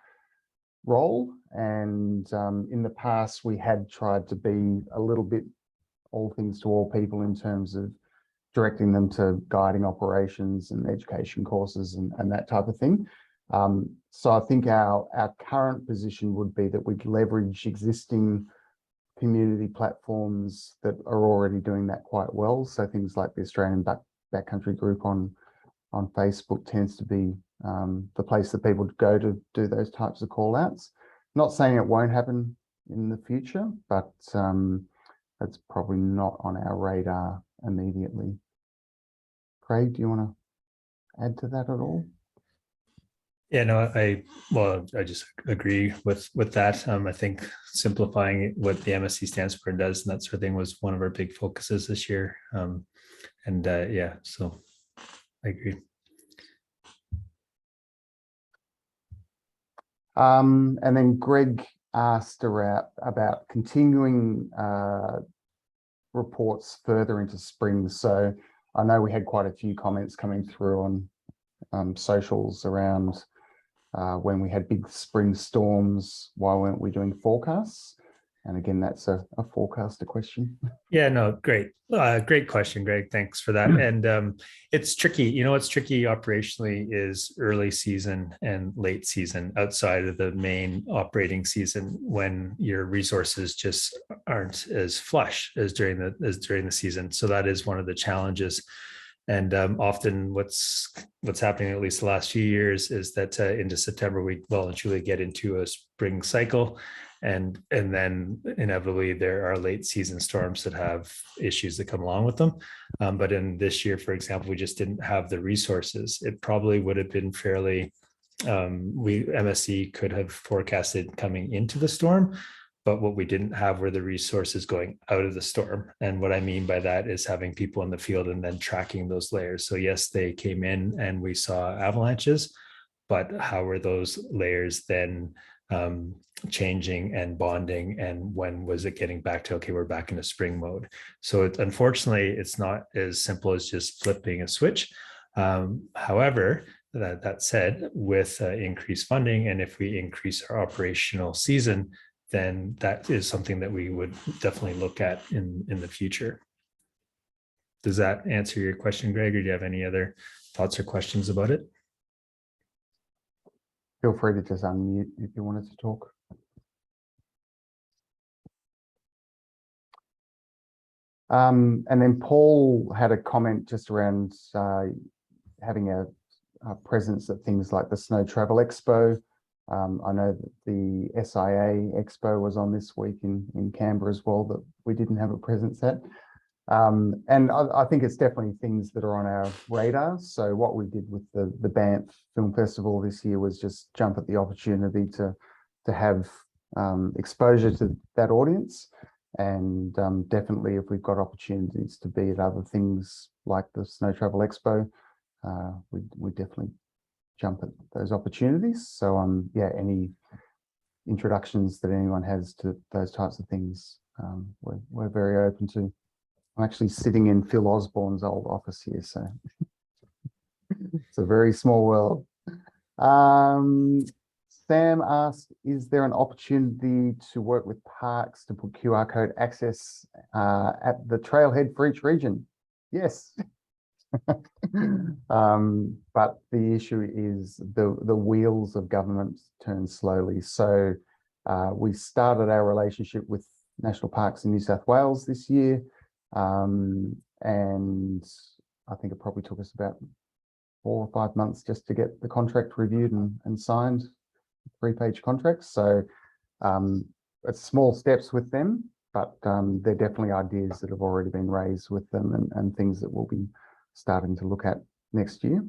role. And in the past, we had tried to be a little bit all things to all people in terms of directing them to guiding operations and education courses and that type of thing. So I think our current position would be that we'd leverage existing community platforms that are already doing that quite well. So things like the Australian Backcountry Group on Facebook tends to be the place that people go to do those types of call outs. Not saying it won't happen in the future, but that's probably not on our radar immediately. Craig, do you want to add to that at all? Yeah, no, I just agree with that. I think simplifying what the MSC stands for and does and that sort of thing was one of our big focuses this year. So I agree. And then Greg asked about continuing reports further into spring. So I know we had quite a few comments coming through on socials around when we had big spring storms, why weren't we doing forecasts? And again, that's a forecaster question. Yeah, no, great. Great question, Greg. Thanks for that. And it's tricky. You know, what's tricky operationally is early season and late season outside of the main operating season, when your resources just aren't as flush as during the season. So that is one of the challenges. And often what's happening, at least the last few years, is that into September, we well and truly get into a spring cycle. And then inevitably there are late season storms that have issues that come along with them. But in this year, for example, we just didn't have the resources. It probably would have been fairly, MSC could have forecasted coming into the storm, but what we didn't have were the resources going out of the storm. And what I mean by that is having people in the field and then tracking those layers. So yes, they came in and we saw avalanches, but how were those layers then changing and bonding, and when was it getting back to, okay, we're back into spring mode? So unfortunately, it's not as simple as just flipping a switch. However, that said, with increased funding, and if we increase our operational season, then that is something that we would definitely look at in the future. Does that answer your question, Greg, or do you have any other thoughts or questions about it? Feel free to just unmute if you wanted to talk. And then Paul had a comment just around having a presence at things like the Snow Travel Expo. I know that the SIA Expo was on this week in Canberra as well, that we didn't have a presence at. And I think it's definitely things that are on our radar. So what we did with the Banff Film Festival this year was just jump at the opportunity to have exposure to that audience. And definitely if we've got opportunities to be at other things like the Snow Travel Expo, we definitely jump at those opportunities. So yeah, any introductions that anyone has to those types of things, we're very open to. I'm actually sitting in Phil Osborne's old office here, so it's a very small world. Sam asked, is there an opportunity to work with parks to put QR code access at the trailhead for each region? Yes. But the issue is the wheels of government turn slowly. So we started our relationship with National Parks in New South Wales this year. And I think it probably took us about 4 or 5 months just to get the contract reviewed and signed, 3-page contracts. So it's small steps with them, but they're definitely ideas that have already been raised with them and things that we'll be starting to look at next year.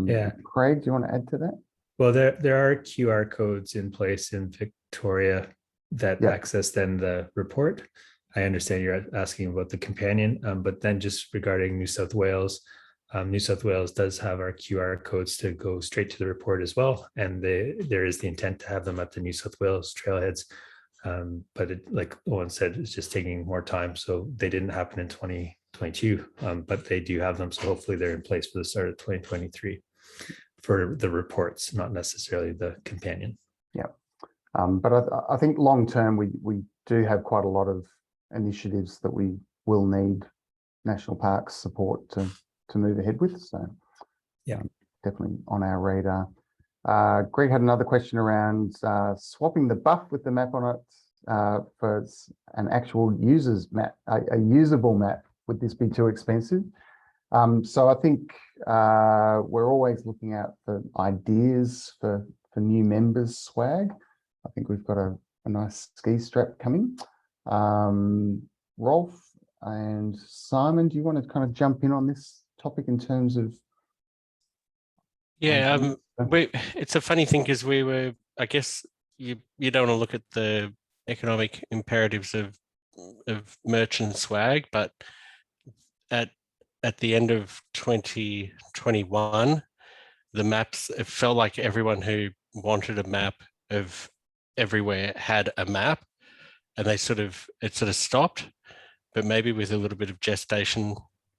Yeah. Craig, do you want to add to that? Well, there are QR codes in place in Victoria that access then the report. I understand you're asking about the companion, but then just regarding New South Wales does have our QR codes to go straight to the report as well. And there is the intent to have them at the New South Wales trailheads. But like Owen said, it's just taking more time. So they didn't happen in 2022, but they do have them. So hopefully they're in place for the start of 2023 for the reports, not necessarily the companion. Yeah. But I think long term, we do have quite a lot of initiatives that we will need National Parks support to move ahead with. So yeah, definitely on our radar. Greg had another question around swapping the buff with the map on it for an actual user's map, a usable map. Would this be too expensive? So I think we're always looking out for ideas for new members swag. I think we've got a nice ski strap coming. Rolf and Simon, do you want to kind of jump in on this topic in terms of? Yeah, it's a funny thing because I guess you don't want to look at the economic imperatives of merchant swag, but at the end of 2021, the maps, it felt like everyone who wanted a map of everywhere had a map, and it sort of stopped. But maybe with a little bit of gestation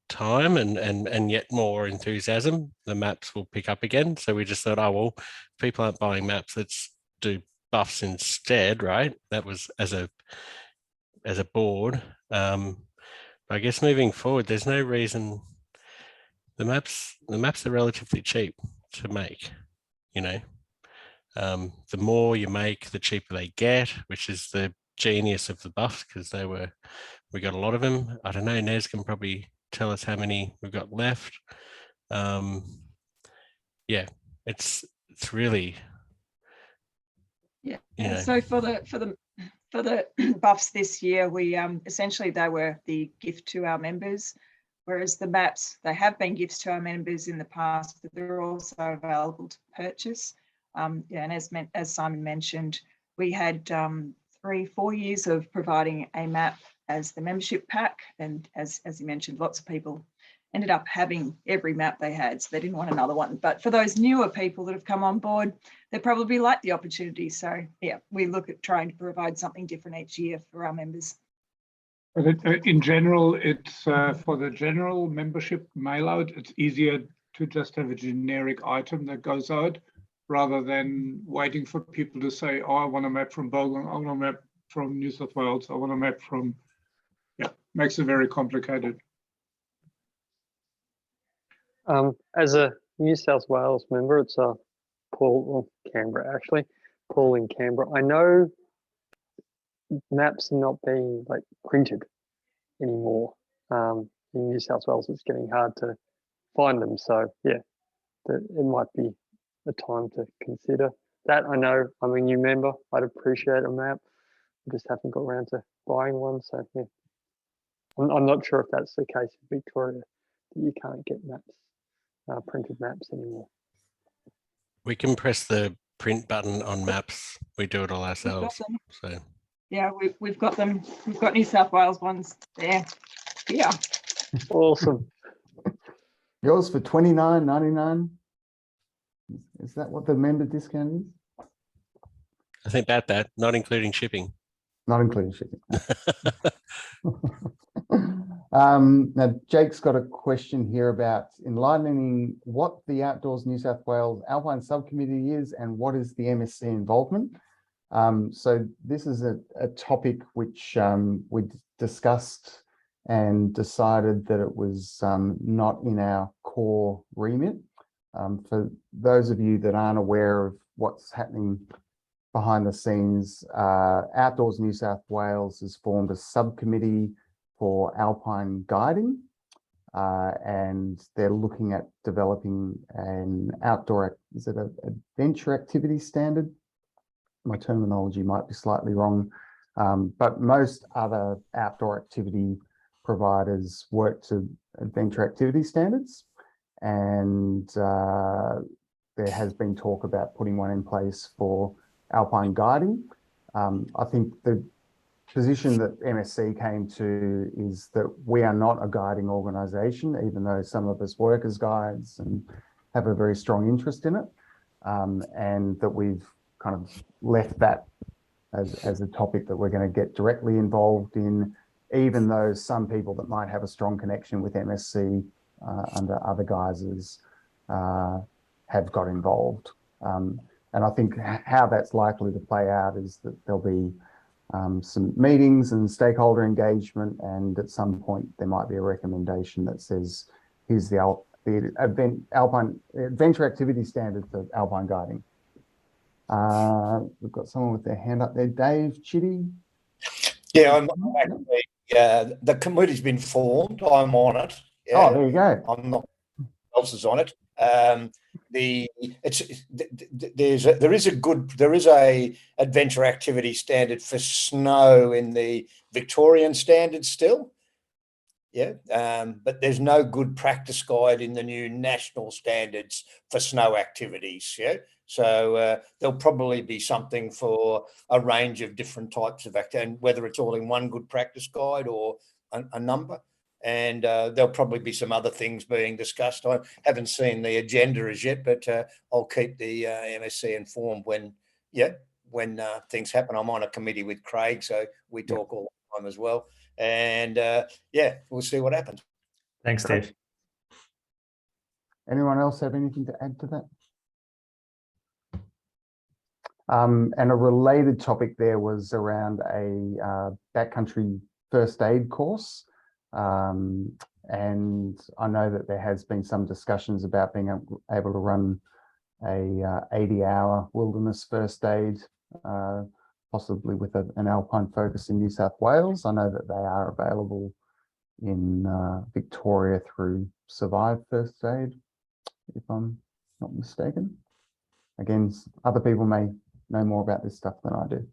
time and yet more enthusiasm, the maps will pick up again. So we just thought, oh well, if people aren't buying maps, let's do buffs instead, right? That was as a board. I guess moving forward, there's no reason. The maps are relatively cheap to make, you know. The more you make, the cheaper they get, which is the genius of the buffs, because we got a lot of them. I don't know, Nez can probably tell us how many we've got left. Yeah, it's really, yeah. You know. So for the buffs this year, we essentially they were the gift to our members, whereas the maps, they have been gifts to our members in the past, but they're also available to purchase. Yeah, and as Simon mentioned, we had 3-4 years of providing a map as the membership pack, and as you mentioned, lots of people ended up having every map they had, so they didn't want another one. But for those newer people that have come on board, they probably like the opportunity. So yeah, we look at trying to provide something different each year for our members. But in general, it's for the general membership mail out, it's easier to just have a generic item that goes out rather than waiting for people to say, oh, I want a map from Bogan, I want a map from New South Wales, I want a map from, yeah, makes it very complicated. As a New South Wales member, it's Paul, well, Canberra actually, Paul in Canberra. I know maps are not being like printed anymore. In New South Wales, it's getting hard to find them. So yeah, it might be a time to consider that. I know I'm a new member. I'd appreciate a map. I just haven't got around to buying one. So yeah, I'm not sure if that's the case in Victoria, that you can't get maps, printed maps anymore. We can press the print button on maps. We do it all ourselves. them. So Yeah, we've got them. We've got New South Wales ones there. Yeah. Awesome. Yours for $29.99. Is that what the member discount is? I think that, not including shipping. Not including shipping. Now, Jake's got a question here about enlightening what the Outdoors New South Wales Alpine Subcommittee is and what is the MSC involvement. So this is a topic which we discussed and decided that it was not in our core remit. For those of you that aren't aware of what's happening behind the scenes, Outdoors New South Wales has formed a subcommittee for alpine guiding, and they're looking at developing an outdoor, is it an adventure activity standard? My terminology might be slightly wrong, but most other outdoor activity providers work to adventure activity standards, and there has been talk about putting one in place for alpine guiding. I think the position that MSC came to is that we are not a guiding organisation, even though some of us work as guides and have a very strong interest in it, and that we've kind of left that as a topic that we're going to get directly involved in, even though some people that might have a strong connection with MSC under other guises have got involved. And I think how that's likely to play out is that there'll be some meetings and stakeholder engagement, and at some point there might be a recommendation that says, here's the alpine adventure activity standard for alpine guiding. We've got someone with their hand up there. Dave Chitty. Yeah, I'm actually, the committee's been formed. I'm on it. Yeah. Oh, there you go. I'm not. Else is on it. There is a adventure activity standard for snow in the Victorian standard still. Yeah, but there's no good practice guide in the new national standards for snow activities. Yeah, so there'll probably be something for a range of different types of activity, and whether it's all in one good practice guide or a number. And there'll probably be some other things being discussed. I haven't seen the agenda as yet, but I'll keep the MSC informed when things happen. I'm on a committee with Craig, so we talk all the time as well. And yeah, we'll see what happens. Thanks, Dave. Anyone else have anything to add to that? And a related topic there was around a backcountry first aid course. And I know that there has been some discussions about being able to run a 80-hour wilderness first aid, possibly with an alpine focus in New South Wales. I know that they are available in Victoria through Survive First Aid, if I'm not mistaken. Again, other people may know more about this stuff than I do.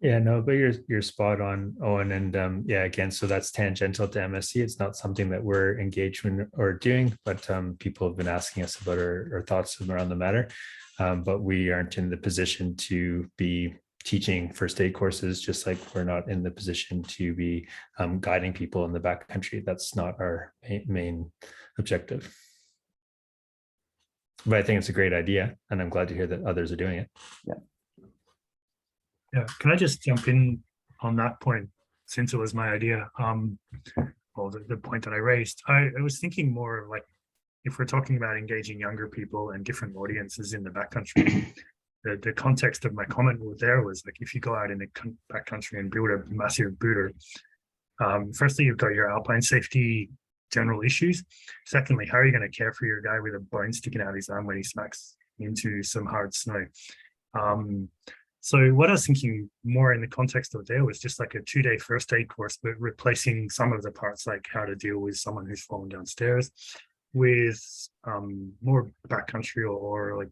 Yeah, no, but you're spot on, Owen. And yeah, again, so that's tangential to MSC. It's not something that we're engaged in or doing, but people have been asking us about our thoughts around the matter. But we aren't in the position to be teaching first aid courses, just like we're not in the position to be guiding people in the backcountry. That's not our main objective. But I think it's a great idea, and I'm glad to hear that others are doing it. Yeah. Yeah, can I just jump in on that point, since it was my idea? Well, the point that I raised, I was thinking more like, if we're talking about engaging younger people and different audiences in the backcountry, the context of my comment there was like, if you go out in the backcountry and build a massive booter, firstly, you've got your alpine safety general issues. Secondly, how are you going to care for your guy with a bone sticking out of his arm when he smacks into some hard snow? So what I was thinking more in the context of there was just like a 2-day first aid course, but replacing some of the parts, like how to deal with someone who's fallen downstairs, with more backcountry or like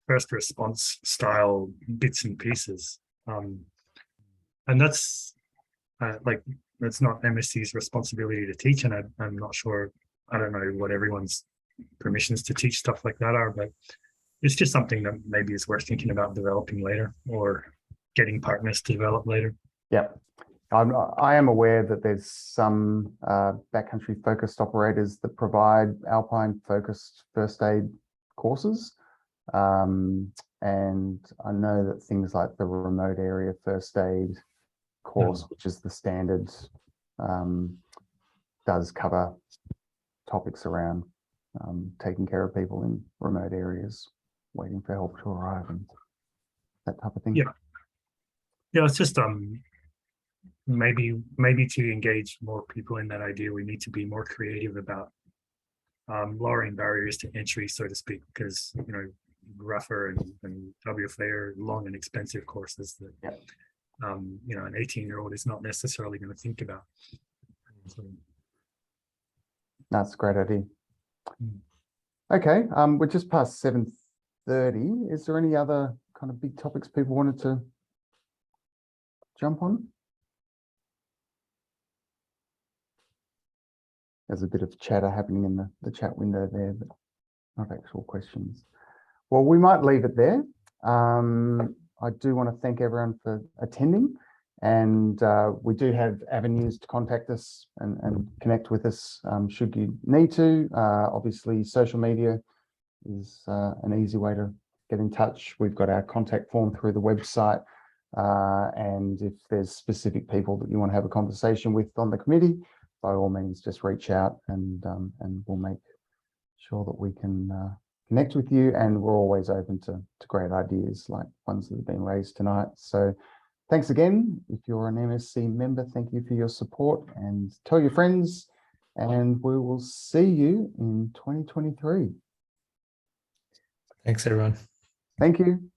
first response style bits and pieces. And that's like, that's not MSC's responsibility to teach. And I'm not sure, I don't know what everyone's permissions to teach stuff like that are, but it's just something that maybe is worth thinking about developing later, or getting partners to develop later. Yeah, I am aware that there's some backcountry focused operators that provide alpine focused first aid courses. And I know that things like the remote area first aid course, which is the standard, does cover topics around taking care of people in remote areas, waiting for help to arrive and that type of thing. Yeah, it's just maybe to engage more people in that idea, we need to be more creative about lowering barriers to entry, so to speak, because rougher and WFA are long and expensive courses that an 18-year-old is not necessarily going to think about. So, that's a great idea. Okay, we're just past 7:30. Is there any other kind of big topics people wanted to jump on? There's a bit of chatter happening in the chat window there, but not actual questions. Well, we might leave it there. I do want to thank everyone for attending, and we do have avenues to contact us and connect with us should you need to. Obviously, social media is an easy way to get in touch. We've got our contact form through the website, and if there's specific people that you want to have a conversation with on the committee, by all means, just reach out and we'll make sure that we can connect with you. And we're always open to great ideas like ones that have been raised tonight. So thanks again. If you're an MSC member, thank you for your support, and tell your friends, and we will see you in 2023. Thanks, everyone. Thank you.